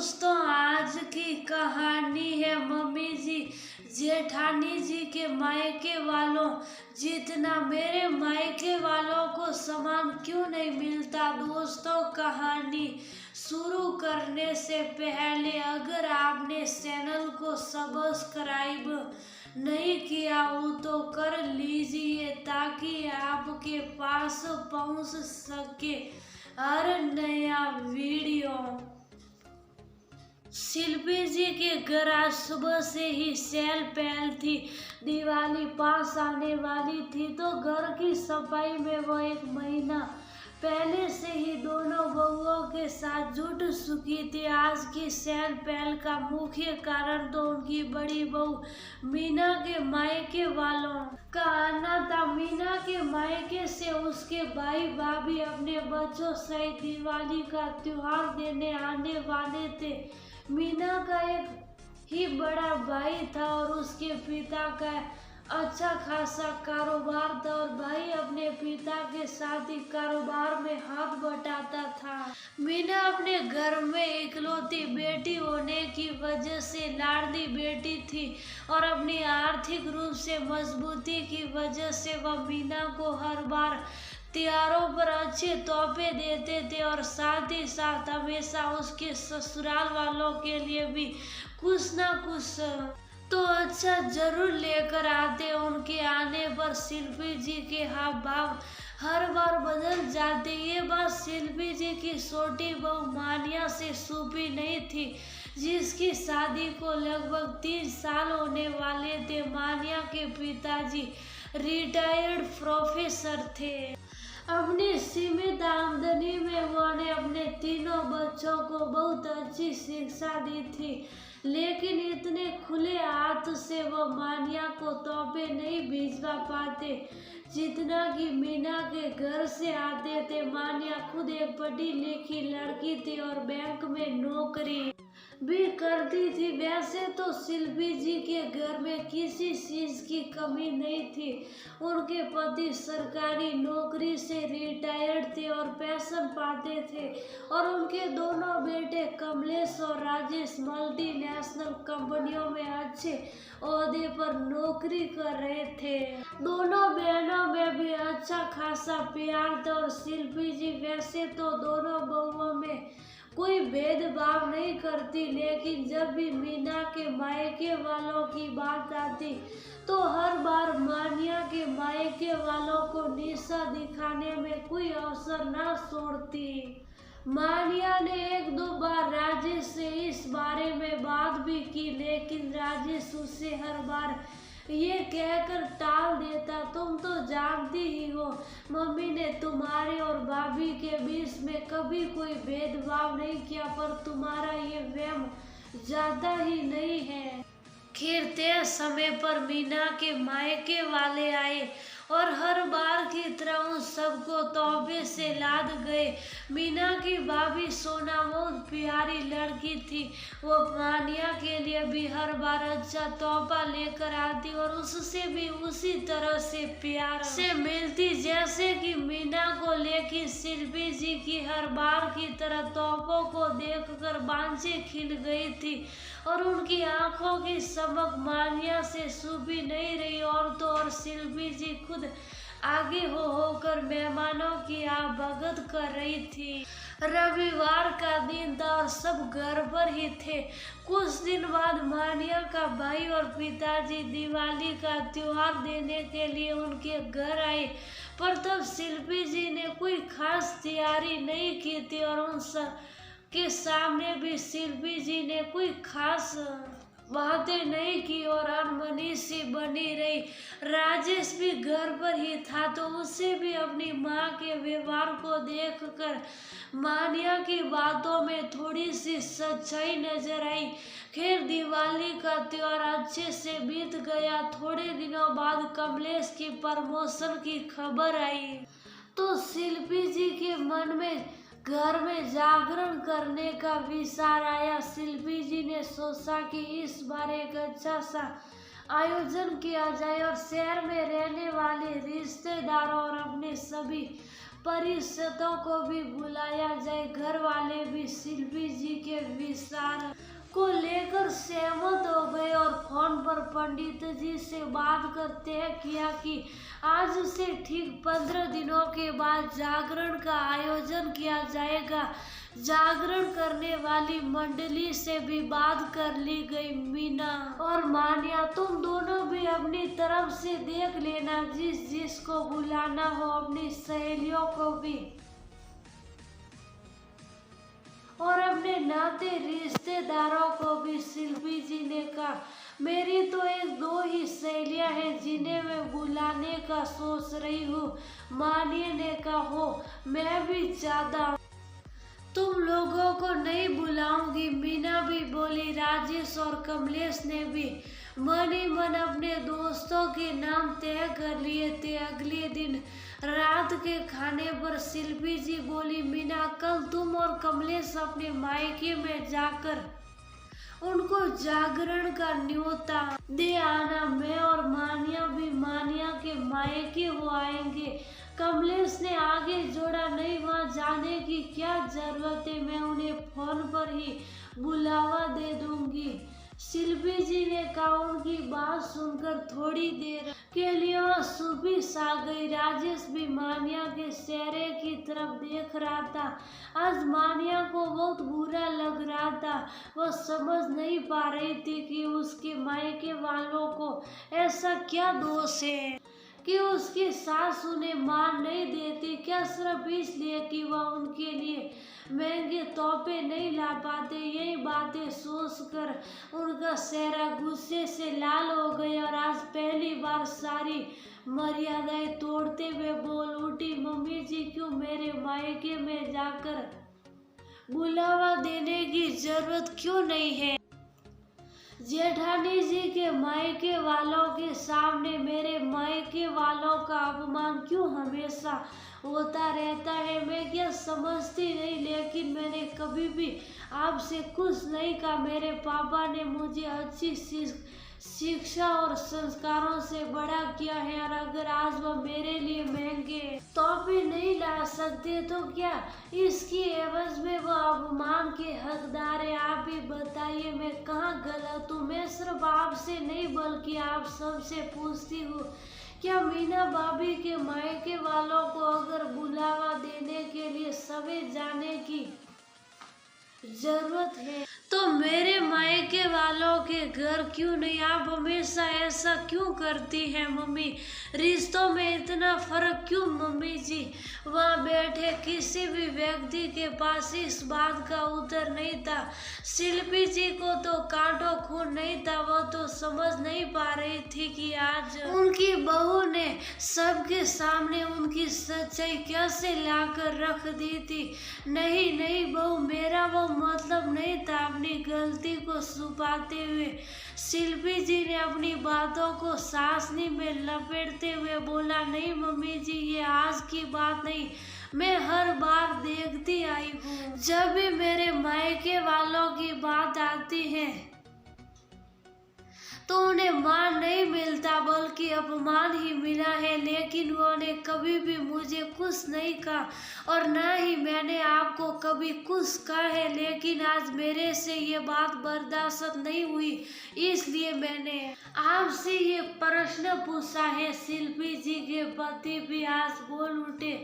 दोस्तों, आज की कहानी है मम्मी जी जेठानी जी के मायके वालों जितना मेरे मायके वालों को सामान क्यों नहीं मिलता। दोस्तों, कहानी शुरू करने से पहले अगर आपने चैनल को सब्सक्राइब नहीं किया हो तो कर लीजिए ताकि आपके पास पहुंच सके हर नया वीडियो। शिल्पी जी के घर आज सुबह से ही चहल पहल थी। दिवाली पास आने वाली थी तो घर की सफाई में वो एक महीना पहले से ही दोनों बहुओं के साथ जुट चुकी थी। आज की चहल पहल का मुख्य कारण तो उनकी बड़ी बहू मीना के मायके वालों का आना था। मीना के मायके से उसके भाई भाभी अपने बच्चों सहित दिवाली का त्योहार देने आने वाले थे। मीना का एक ही बड़ा भाई था और उसके पिता का अच्छा खासा कारोबार था और भाई अपने पिता के साथ ही कारोबार में हाथ बटाता था। मीना अपने घर में इकलौती बेटी होने की वजह से लाडली बेटी थी और अपनी आर्थिक रूप से मजबूती की वजह से वह मीना को हर बार त्योहारों पर अच्छे तोहफे देते थे और साथ ही साथ हमेशा उसके ससुराल वालों के लिए भी कुछ ना कुछ तो अच्छा जरूर लेकर आते। उनके आने पर शिल्पी जी के हाव भाव हर बार बदल जाते। ये बात शिल्पी जी की छोटी बहू मानिया से छुपी नहीं थी जिसकी शादी को लगभग 3 साल होने वाले थे। मानिया के पिताजी रिटायर्ड प्रोफेसर थे। अपनी सीमित आमदनी में उन्होंने अपने तीनों बच्चों को बहुत अच्छी शिक्षा दी थी, लेकिन इतने खुले हाथ से वो मानिया को तोहफे नहीं भिजवा पाते जितना कि मीना के घर से आते थे। मानिया खुद एक पढ़ी लिखी लड़की थी और बैंक में नौकरी भी करती थी। वैसे तो शिल्पी जी के घर में किसी चीज की कमी नहीं थी। उनके पति सरकारी नौकरी से रिटायर्ड थे और पेंशन पाते थे और उनके दोनों बेटे कमलेश और राजेश मल्टीनेशनल कंपनियों में अच्छे ओहदे पर नौकरी कर रहे थे। दोनों बहनों में भी अच्छा खासा प्यार था और शिल्पी जी वैसे तो दोनों बहुओं में कोई भेदभाव नहीं करती, लेकिन जब भी मीना के मायके वालों की बात आती तो हर बार मानिया के मायके वालों को नीचा दिखाने में कोई अवसर न छोड़ती। मानिया ने 1-2 बार राजेश से इस बारे में बात भी की, लेकिन राजेश उससे हर बार ये कहकर टाल देता, तुम तो जानती ही हो मम्मी ने तुम्हारे और भाभी के बीच में कभी कोई भेदभाव नहीं किया, पर तुम्हारा ये वहम ज्यादा ही नहीं है। खैर, तय समय पर मीना के मायके वाले आए और हर बार की तरह उन सबको तोहफे से लाद गए। मीना की भाभी सोना बहुत प्यारी लड़की थी। वो मानिया के लिए भी हर बार अच्छा तोहफा लेकर आती और उससे भी उसी तरह से प्यार से मिलती जैसे कि मीना को। लेकिन शिल्पी जी की हर बार की तरह तोहफों को देखकर बांझें खिल गई थी और उनकी आंखों की चमक मानिया से छुपी नहीं रही। और तो और शिल्पी जी खुद आगे होकर मेहमानों की आभगत कर रही थी। रविवार का दिन था और सब घर पर ही थे। कुछ दिन बाद मानिया का भाई और पिताजी दिवाली का त्योहार देने के लिए उनके घर आए, पर तब शिल्पी जी ने कोई खास तैयारी नहीं की थी और उन सब के सामने भी शिल्पी जी ने कोई खास बातें नहीं की और अनमनी सी बनी रही। राजेश भी घर पर ही था तो उसे भी अपनी माँ के व्यवहार को देखकर मानिया की बातों में थोड़ी सी सच्चाई नजर आई। खैर, दिवाली का त्योहार अच्छे से बीत गया। थोड़े दिनों बाद कमलेश की प्रमोशन की खबर आई तो शिल्पी जी के मन में घर में जागरण करने का विचार आया। शिल्पी जी ने सोचा कि इस बार एक अच्छा सा आयोजन किया जाए और शहर में रहने वाले रिश्तेदारों और अपने सभी परिचितों को भी बुलाया जाए। घर वाले भी शिल्पी जी के इशारा को लेकर सहमत हो गए और फोन पर पंडित जी से बात कर तय किया कि आज से ठीक 15 दिनों के बाद जागरण का आयोजन किया जाएगा। जागरण करने वाली मंडली से भी बात कर ली गई। मीना और मान्या, तुम दोनों भी अपनी तरफ से देख लेना, जिसको बुलाना हो अपनी सहेलियों को भी और अपने नाते रिश्तेदारों को भी। शिल्पी जी ने कहा, मेरी तो एक दो ही सहेलियां हैं जिन्हें मैं बुलाने का सोच रही हूँ। मानिया ने कहा, हो मैं भी ज्यादा तुम लोगों को नहीं बुलाऊंगी। मीना भी बोली। राजेश और कमलेश ने भी मन ही मन अपने दोस्तों के नाम तय कर लिए थे। अगले दिन रात के खाने पर शिल्पी जी बोली, मीना कल तुम और कमलेश अपने मायके में जाकर उनको जागरण का न्योता दे आना। मैं और मानिया भी मानिया के मायके हो आएंगे। कमलेश ने आगे जोड़ा, नहीं वहाँ जाने की क्या जरूरत है, मैं उन्हें फोन पर ही बुलावा दे दूंगी। शिल्पी जी ने कहा। उनकी बात सुनकर थोड़ी देर के लिए वहाँ सुबह आ गई। राजेश भी मानिया के चेहरे की तरफ देख रहा था। आज मानिया को बहुत बुरा लग रहा था। वो समझ नहीं पा रही थी कि उसके मायके वालों को ऐसा क्या दोष है कि उसकी सास उन्हें मान नहीं देती। क्या सिर्फ इसलिए कि वह उनके लिए महंगे तोहफे नहीं ला पाते। यही बातें सोचकर उनका चेहरा गुस्से से लाल हो गया और आज पहली बार सारी मर्यादाएं तोड़ते हुए बोल उठी, मम्मी जी क्यों मेरे मायके में जाकर बुलावा देने की जरूरत क्यों नहीं है। जेठानी जी के मायके वालों के सामने मेरे मायके वालों का अपमान क्यों हमेशा होता रहता है। मैं क्या समझती नहीं, लेकिन मैंने कभी भी आपसे कुछ नहीं कहा। मेरे पापा ने मुझे अच्छी शिक्षा और संस्कारों से बड़ा किया है और अगर आज वो मेरे लिए महंगे तोहफे नहीं ला सकते तो क्या इसकी एवज में वो अपमान के हकदार है। आप ही बताइए मैं कहाँ गलत हूँ। मैं सिर्फ आपसे नहीं बल्कि आप सबसे पूछती हूँ, क्या मीना भाभी के मायके वालों को अगर बुलावा देने के लिए सवेरे जाने की जरूरत है तो मेरे मायके वालों के घर क्यों नहीं। आप हमेशा ऐसा क्यों करती हैं मम्मी। रिश्तों में इतना फर्क क्यों मम्मी जी। वहाँ बैठे किसी भी व्यक्ति के पास इस बात का उत्तर नहीं था। शिल्पी जी को तो कांटो खून नहीं था। वो तो समझ नहीं पा रही थी कि आज उनकी बहू ने सबके सामने उनकी सच्चाई कैसे लाकर रख दी थी। नहीं नहीं बहू, मेरा वो मतलब नहीं था। अपनी गलती को छुपाते हुए शिल्पी जी ने अपनी बातों को सासनी में लपेटते हुए बोला, नहीं मम्मी जी ये आज की बात नहीं, मैं हर बार देखती आई हूँ जब भी मेरे मायके वालों की बात आती है तो उन्हें मान नहीं मिलता बल्कि अपमान ही मिला है। लेकिन उन्होंने कभी भी मुझे कुछ नहीं कहा और ना ही मैंने आपको कभी कुछ कहा है। लेकिन आज मेरे से ये बात बर्दाश्त नहीं हुई, इसलिए मैंने आपसे ये प्रश्न पूछा है। शिल्पी जी के पति भी आज बोल उठे,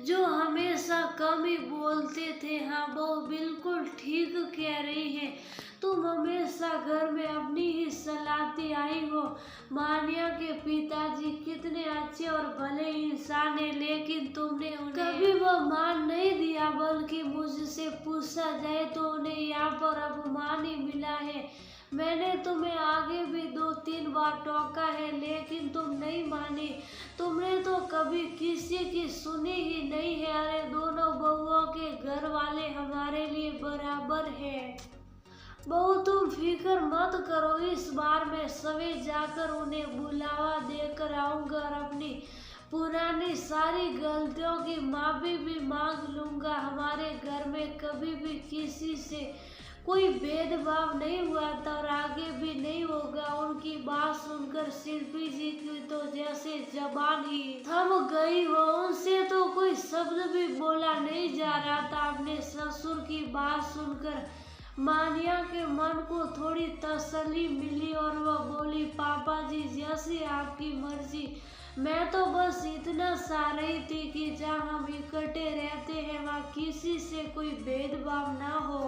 जो हमेशा कम ही बोलते थे। हाँ वो बिल्कुल ठीक कह रही है, तुम हमेशा घर में अपनी ही सलाहती आई हो। मानिया के पिताजी कितने अच्छे और भले इंसान है, लेकिन तुमने उन्हें कभी वो मान नहीं दिया बल्कि मुझसे पूछा जाए तो उन्हें यहाँ पर अपमान ही मिला है। मैंने तुम्हें आगे भी 2-3 बार टोका है लेकिन तुम नहीं मानी। तुमने तो कभी किसी की सुनी ही नहीं है। अरे दोनों बहुओं के घर वाले हमारे लिए बराबर है। बहू तुम फिक्र मत करो, इस बार मैं सवेरे जाकर उन्हें बुलावा देकर आऊंगा और अपनी पुरानी सारी गलतियों की माफी भी मांग लूंगा। हमारे घर में कभी भी किसी से कोई भेदभाव नहीं हुआ था और आगे भी नहीं होगा। उनकी बात सुनकर शिल्पी जी की तो जैसे जबान ही थम गई हो, उनसे तो कोई शब्द भी बोला नहीं जा रहा था। अपने ससुर की बात सुनकर मानिया के मन को थोड़ी तसल्ली मिली और वह बोली, पापा जी जैसी आपकी मर्जी। मैं तो बस इतना सा रही थी कि जहाँ हम इकट्ठे रहते हैं वहाँ किसी से कोई भेदभाव ना हो।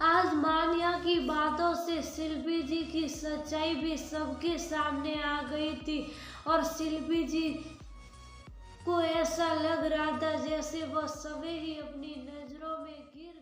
आज मानिया की बातों से शिल्पी जी की सच्चाई भी सबके सामने आ गई थी और शिल्पी जी को ऐसा लग रहा था जैसे वह सभी ही अपनी नजरों में गिर